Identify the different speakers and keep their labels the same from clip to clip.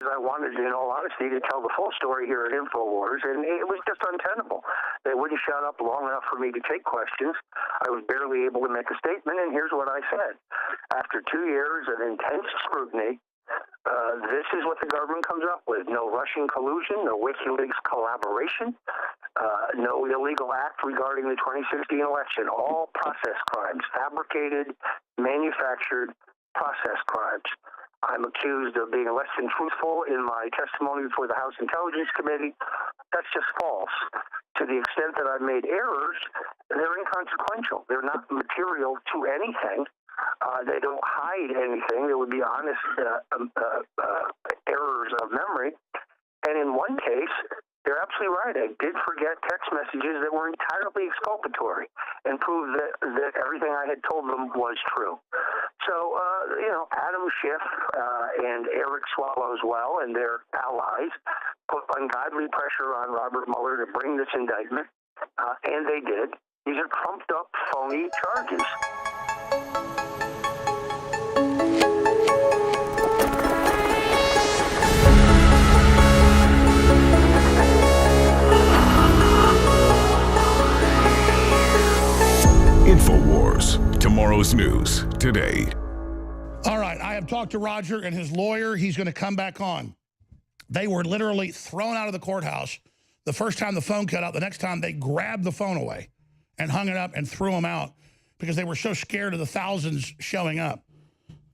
Speaker 1: I wanted, in all honesty, to tell the full story here at InfoWars, and it was just untenable. They wouldn't shut up long enough for me to take questions. I was barely able to make a statement, and here's what I said. After 2 years of intense scrutiny, this is what the government comes up with. No Russian collusion, no WikiLeaks collaboration, no illegal act regarding the 2016 election. All process crimes, fabricated, manufactured process crimes. I'm accused of being less than truthful in my testimony before the House Intelligence Committee. That's just false. To the extent that I've made errors, they're inconsequential. They're not material to anything. They don't hide anything. They would be honest errors of memory. And in one case, they're absolutely right. I did forget text messages that were entirely exculpatory and proved that everything I had told them was true. So, Adam Schiff and Eric Swallow as well and their allies put ungodly pressure on Robert Mueller to bring this indictment, and they did. These are trumped up, phony charges.
Speaker 2: InfoWars, tomorrow's news today.
Speaker 3: All right, I have talked to Roger and his lawyer. He's going to come back on. They were literally thrown out of the courthouse. The first time the phone cut out, the next time they grabbed the phone away and hung it up and threw them out because they were so scared of the thousands showing up.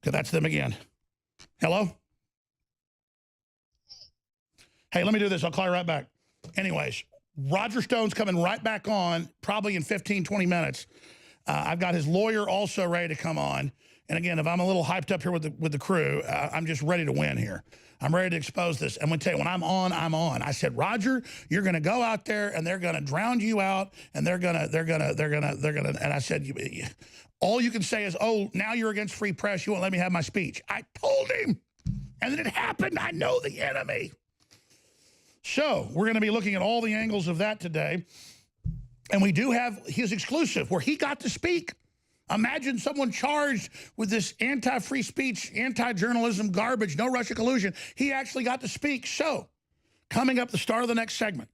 Speaker 3: Okay, that's them again. Hello? Hey, let me do this. I'll call you right back. Anyways, Roger Stone's coming right back on, probably in 15, 20 minutes. I've got his lawyer also ready to come on. And again, if I'm a little hyped up here with the crew, I'm just ready to win here. I'm ready to expose this. I'm going to tell you, when I'm on, I'm on. I said, Roger, you're going to go out there and they're going to drown you out, and they're going to, and I said, all you can say is, oh, now you're against free press. You won't let me have my speech. I told him, and then it happened. I know the enemy. So we're going to be looking at all the angles of that today. And we do have his exclusive where he got to speak. Imagine someone charged with this anti-free speech, anti-journalism garbage, no Russia collusion. He actually got to speak. So coming up the start of the next segment,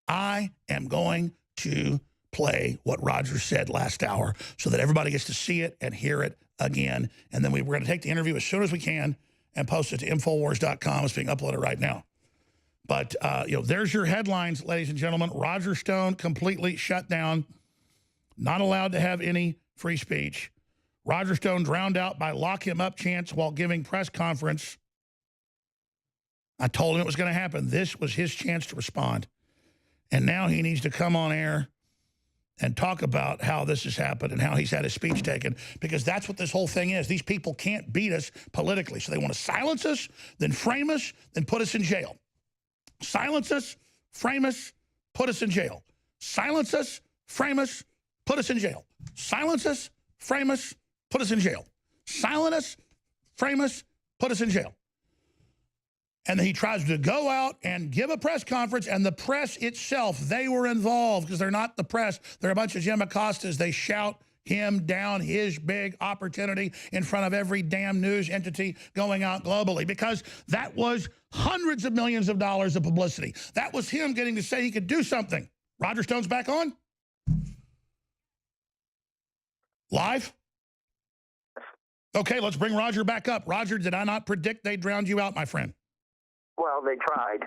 Speaker 3: I am going to play what Roger said last hour so that everybody gets to see it and hear it again. And then we're going to take the interview as soon as we can and post it to Infowars.com. It's being uploaded right now. But, there's your headlines, ladies and gentlemen. Roger Stone completely shut down, not allowed to have any free speech. Roger Stone drowned out by lock him up chance while giving press conference. I told him it was going to happen. This was his chance to respond. And now he needs to come on air and talk about how this has happened and how he's had his speech taken, because that's what this whole thing is. These people can't beat us politically. So they want to silence us, then frame us, then put us in jail. Silence us, frame us, put us in jail. Silence us, frame us, put us in jail. Silence us, frame us, put us in jail. Silence us, frame us, put us in jail. And then he tries to go out and give a press conference, and the press itself, they were involved because they're not the press. They're a bunch of Jim Acostas. They shout him down, his big opportunity in front of every damn news entity going out globally, because that was hundreds of millions of dollars of publicity. That was him getting to say he could do something. Roger Stone's back on? Live? Okay, let's bring Roger back up. Roger, did I not predict they drowned you out, my friend?
Speaker 1: Well, they tried.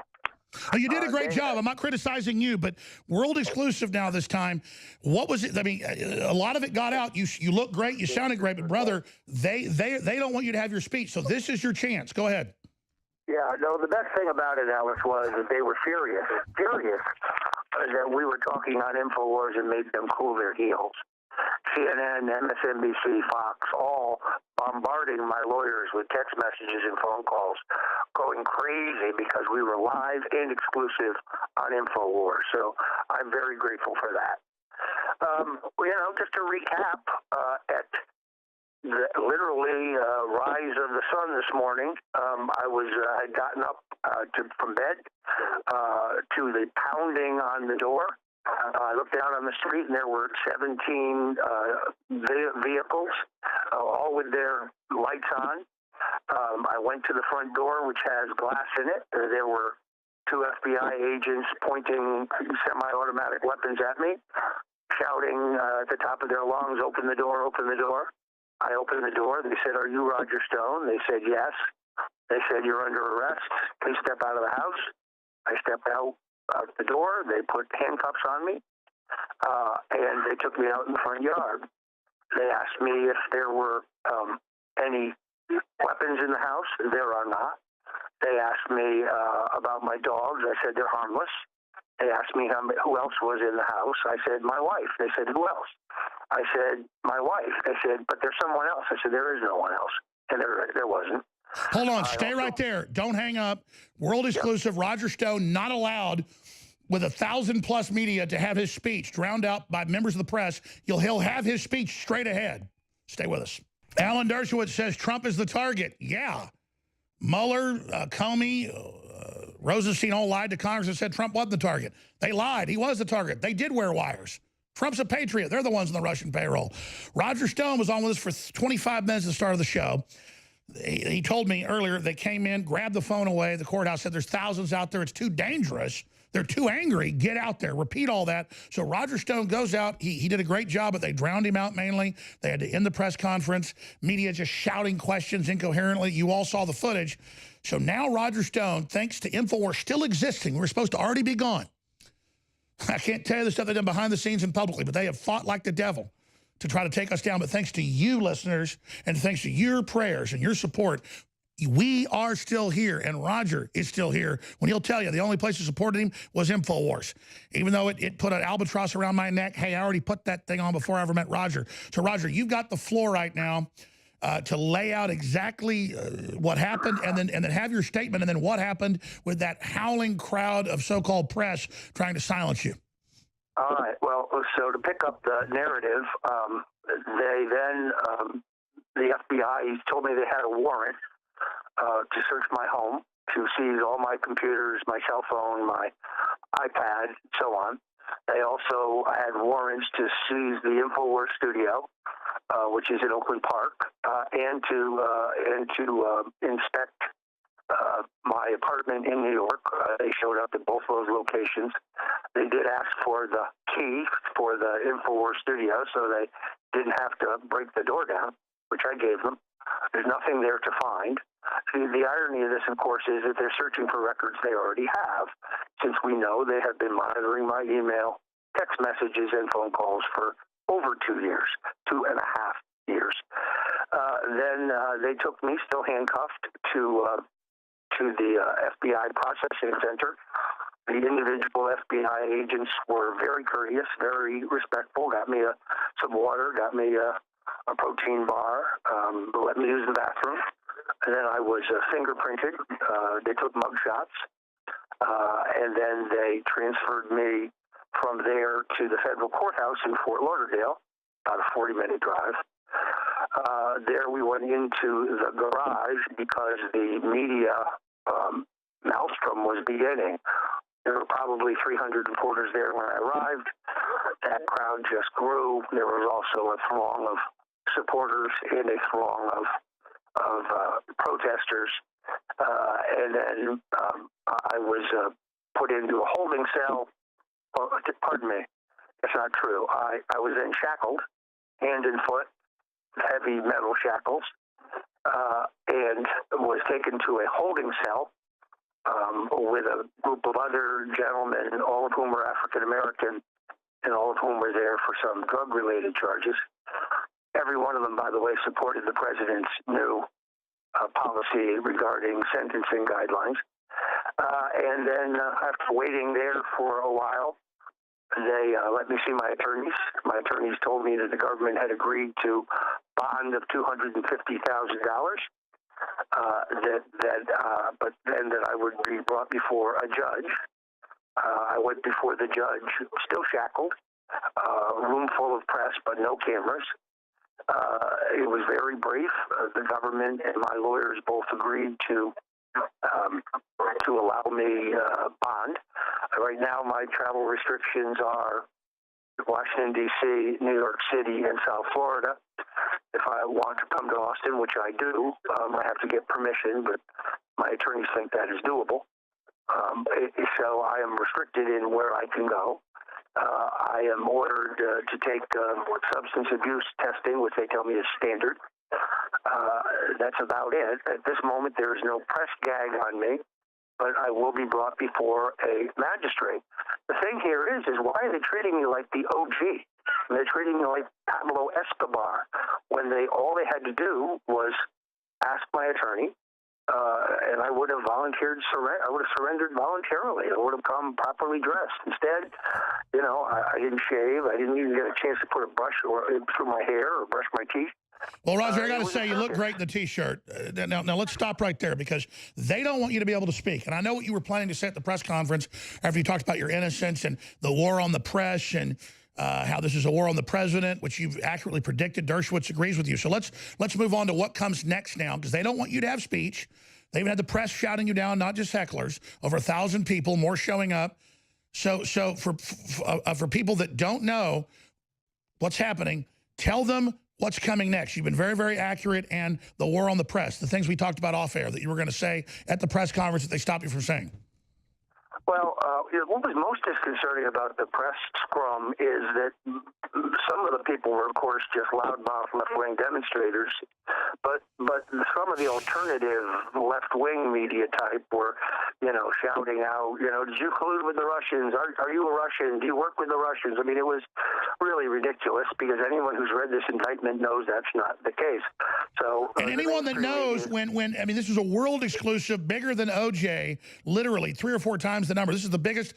Speaker 3: Oh, you did a great job. I'm not criticizing you, but world exclusive now this time. What was it? I mean, a lot of it got out. You look great. You sounded great. But, brother, they don't want you to have your speech. So this is your chance. Go ahead.
Speaker 1: Yeah, no, the best thing about it, Alex, was that they were furious that we were talking on InfoWars and made them cool their heels. CNN, MSNBC, Fox, all bombarding my lawyers with text messages and phone calls, going crazy because we were live and exclusive on InfoWars. So I'm very grateful for that. Just to recap, at the literally rise of the sun this morning, I'd gotten up from bed to the pounding on the door. I looked down on the street, and there were 17 vehicles, all with their lights on. I went to the front door, which has glass in it. There were two FBI agents pointing semi-automatic weapons at me, shouting at the top of their lungs, "Open the door, open the door." I opened the door. They said, "Are you Roger Stone?" They said, "Yes." They said, "You're under arrest. Please step out of the house." I stepped out the door. They put handcuffs on me, and they took me out in the front yard. They asked me if there were any weapons in the house. There are not. They asked me about my dogs. I said they're harmless. They asked me who else was in the house. I said my wife. They said who else? I said my wife. They said but there's someone else. I said there is no one else, and there wasn't.
Speaker 3: Hold on, stay right there. Don't hang up. World exclusive. Roger Stone not allowed with 1,000+ media to have his speech drowned out by members of the press. He'll have his speech straight ahead. Stay with us. Alan Dershowitz says Trump is the target. Yeah. Mueller, Comey, Rosenstein all lied to Congress and said Trump wasn't the target. They lied. He was the target. They did wear wires. Trump's a patriot. They're the ones on the Russian payroll. Roger Stone was on with us for 25 minutes at the start of the show. He told me earlier they came in, grabbed the phone away. The courthouse said there's thousands out there. It's too dangerous. They're too angry. Get out there. Repeat all that. So Roger Stone goes out. He did a great job, but they drowned him out mainly. They had to end the press conference. Media just shouting questions incoherently. You all saw the footage. So now Roger Stone, thanks to InfoWars still existing, we're supposed to already be gone. I can't tell you the stuff they've done behind the scenes and publicly, but they have fought like the devil to try to take us down. But thanks to you listeners and thanks to your prayers and your support, we are still here, and Roger is still here when he'll tell you the only place that supported him was InfoWars. Even though it put an albatross around my neck, hey, I already put that thing on before I ever met Roger. So, Roger, you've got the floor right now to lay out exactly what happened and then have your statement and then what happened with that howling crowd of so-called press trying to silence you.
Speaker 1: All right. Well, so to pick up the narrative, they then, the FBI told me they had a warrant to search my home, to seize all my computers, my cell phone, my iPad, so on. They also had warrants to seize the InfoWars studio, which is in Oakland Park, and to inspect my apartment in New York. They showed up at both those locations. They did ask for the key for the InfoWars studio, so they didn't have to break the door down, which I gave them. There's nothing there to find. The irony of this, of course, is that they're searching for records they already have, since we know they have been monitoring my email, text messages, and phone calls for over 2 years, 2.5 years. Then they took me, still handcuffed, to the FBI processing center. The individual FBI agents were very courteous, very respectful, got me some water, got me a protein bar, let me use the bathroom. And then I was fingerprinted. They took mug shots. And then they transferred me from there to the federal courthouse in Fort Lauderdale, about a 40-minute drive. There we went into the garage because the media maelstrom was beginning. There were probably 300 reporters there when I arrived. That crowd just grew. There was also a throng of supporters and a throng of protesters. And then I was put into a holding cell. Oh, pardon me. That's not true. I was then shackled, hand and foot, heavy metal shackles, and was taken to a holding cell with a group of other gentlemen, all of whom were African-American, and all of whom were there for some drug-related charges. Every one of them, by the way, supported the president's new policy regarding sentencing guidelines. And then after waiting there for a while, they let me see my attorneys. My attorneys told me that the government had agreed to bond of $250,000. But then that I would be brought before a judge. I went before the judge, still shackled, room full of press, but no cameras. It was very brief. The government and my lawyers both agreed to allow me bond. Right now, my travel restrictions are Washington, D.C., New York City, and South Florida. If I want to come to Austin, which I do, I have to get permission, but my attorneys think that is doable. So I am restricted in where I can go. I am ordered to take substance abuse testing, which they tell me is standard. That's about it. At this moment, there is no press gag on me, but I will be brought before a magistrate. The thing here is why are they treating me like the OG? They're treating me like Pablo Escobar when all they had to do was ask my attorney, and I would have volunteered. I would have surrendered voluntarily. I would have come properly dressed. Instead, I didn't shave. I didn't even get a chance to put a brush through my hair or brush my teeth.
Speaker 3: Well, Roger, I got to say, you look great in the T-shirt. Now, let's stop right there because they don't want you to be able to speak. And I know what you were planning to say at the press conference after you talked about your innocence and the war on the press and how this is a war on the president, which you've accurately predicted. Dershowitz agrees with you. So let's move on to what comes next now because they don't want you to have speech. They even had the press shouting you down, not just hecklers. Over 1,000 people, more showing up. So for people that don't know what's happening, tell them what's coming next. You've been very, very accurate, and the war on the press, the things we talked about off air that you were going to say at the press conference that they stopped you from saying.
Speaker 1: Well, what was most disconcerting about the press scrum is that some of the people were, of course, just loudmouth left-wing demonstrators, but some of the alternative left-wing media type were, shouting out, did you collude with the Russians? Are you a Russian? Do you work with the Russians? I mean, it was really ridiculous because anyone who's read this indictment knows that's not the case. So,
Speaker 3: and anyone that knows I mean, this was a world exclusive, bigger than OJ, literally 3 or 4 times the number. This is the biggest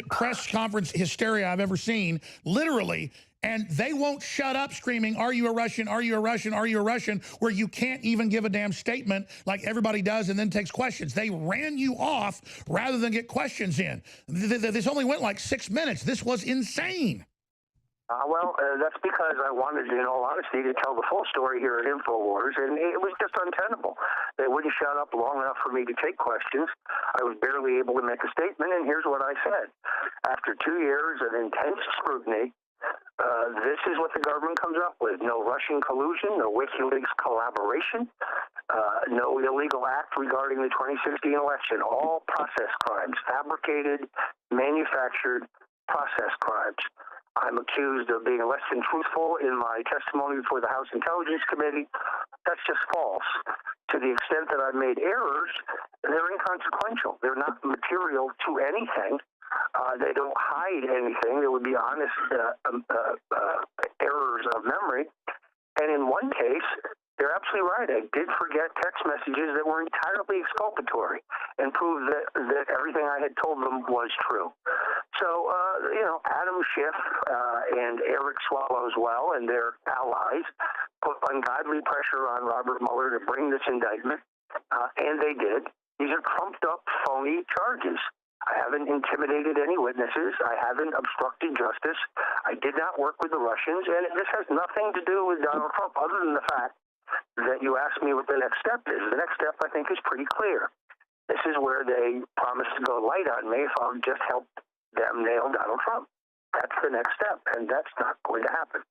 Speaker 3: press conference hysteria I've ever seen, literally. And they won't shut up screaming, are you a Russian? Are you a Russian? Are you a Russian? Where you can't even give a damn statement like everybody does and then takes questions. They ran you off rather than get questions in. This only went like 6 minutes. This was insane.
Speaker 1: That's because I wanted, in all honesty, to tell the full story here at InfoWars, and it was just untenable. They wouldn't shut up long enough for me to take questions. I was barely able to make a statement, and here's what I said. After 2 years of intense scrutiny, this is what the government comes up with. No Russian collusion, no WikiLeaks collaboration, no illegal act regarding the 2016 election. All process crimes, fabricated, manufactured process crimes. I'm accused of being less than truthful in my testimony before the House Intelligence Committee. That's just false. To the extent that I've made errors, they're inconsequential. They're not material to anything. They don't hide anything. There would be honest errors of memory. And in one case, they're absolutely right. I did forget text messages that were entirely exculpatory and proved that everything I had told them was true. So, Adam Schiff and Eric Swallow as well and their allies put ungodly pressure on Robert Mueller to bring this indictment, and they did. These are trumped-up, phony charges. I haven't intimidated any witnesses. I haven't obstructed justice. I did not work with the Russians, and this has nothing to do with Donald Trump other than the fact that you asked me what the next step is. The next step, I think, is pretty clear. This is where they promised to go light on me if I'll just help them nail Donald Trump. That's the next step, and that's not going to happen.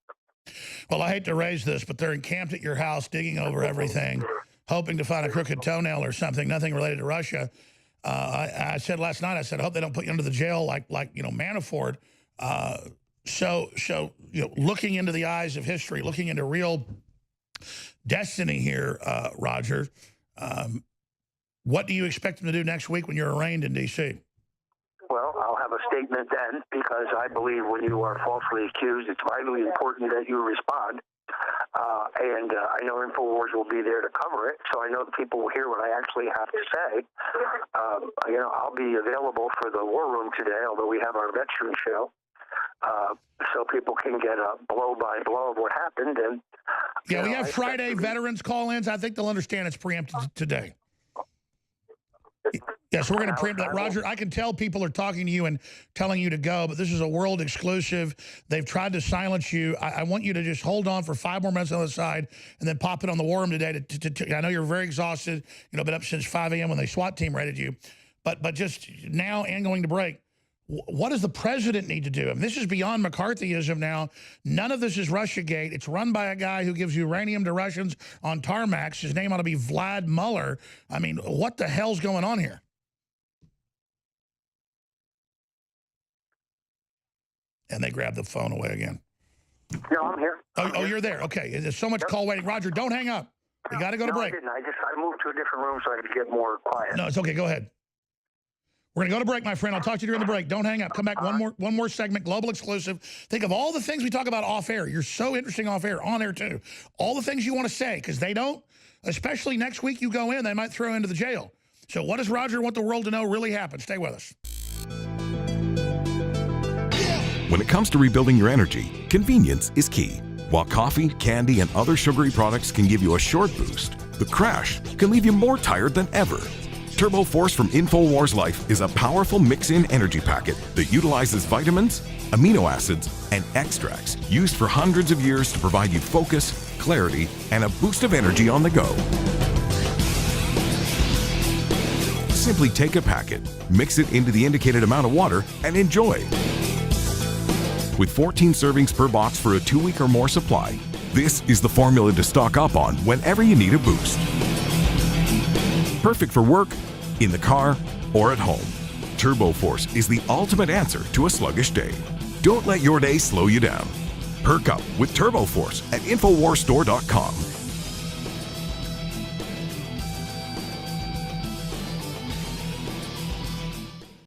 Speaker 3: Well, I hate to raise this, but they're encamped at your house, digging over everything, hoping to find a crooked toenail or something, nothing related to Russia. I said last night, I said, I hope they don't put you under the jail like Manafort. So looking into the eyes of history, looking into real destiny here, Roger, what do you expect them to do next week when you're arraigned in D.C.?
Speaker 1: Well, I'll have a statement then, because I believe when you are falsely accused, it's vitally important that you respond. And I know InfoWars will be there to cover it, so I know the people will hear what I actually have to say. I'll be available for the War Room today, although we have our veteran show, so people can get a blow-by-blow of what happened. And
Speaker 3: yeah, we have Friday veterans call-ins. I think they'll understand it's preempted today. Yeah, so we're going to preempt that. Roger, I can tell people are talking to you and telling you to go, but this is a world exclusive. They've tried to silence you. I want you to just hold on for 5 more minutes on the side and then pop it on the War Room today. I know you're very exhausted, been up since 5 a.m. when they SWAT team raided you. But just now and going to break, What does the president need to do? I mean, this is beyond McCarthyism now. None of this is Russiagate. It's run by a guy who gives uranium to Russians on tarmacs. His name ought to be Vlad Mueller. I mean, what the hell's going on here? And they grabbed the phone away again.
Speaker 1: No, I'm here.
Speaker 3: Oh, you're there. Okay. There's so much call waiting. Roger, don't hang up. You got to go to break.
Speaker 1: I didn't. I moved to a different room so I could get more quiet.
Speaker 3: No, it's okay. Go ahead. We're going to go to break, my friend. I'll talk to you during the break. Don't hang up. Come back. One more segment, global exclusive. Think of all the things we talk about off air. You're so interesting off air, on air too. All the things you want to say, because they don't, especially next week you go in, they might throw you into the jail. So what does Roger want the world to know really happened? Stay with us.
Speaker 2: When it comes to rebuilding your energy, convenience is key. While coffee, candy, and other sugary products can give you a short boost, the crash can leave you more tired than ever. Turbo Force from InfoWars Life is a powerful mix-in energy packet that utilizes vitamins, amino acids, and extracts used for hundreds of years to provide you focus, clarity, and a boost of energy on the go. Simply take a packet, mix it into the indicated amount of water, and enjoy. With 14 servings per box for a 2-week or more supply, this is the formula to stock up on whenever you need a boost. Perfect for work, in the car, or at home. Turbo Force is the ultimate answer to a sluggish day. Don't let your day slow you down. Perk up with Turbo Force at InfoWarsStore.com.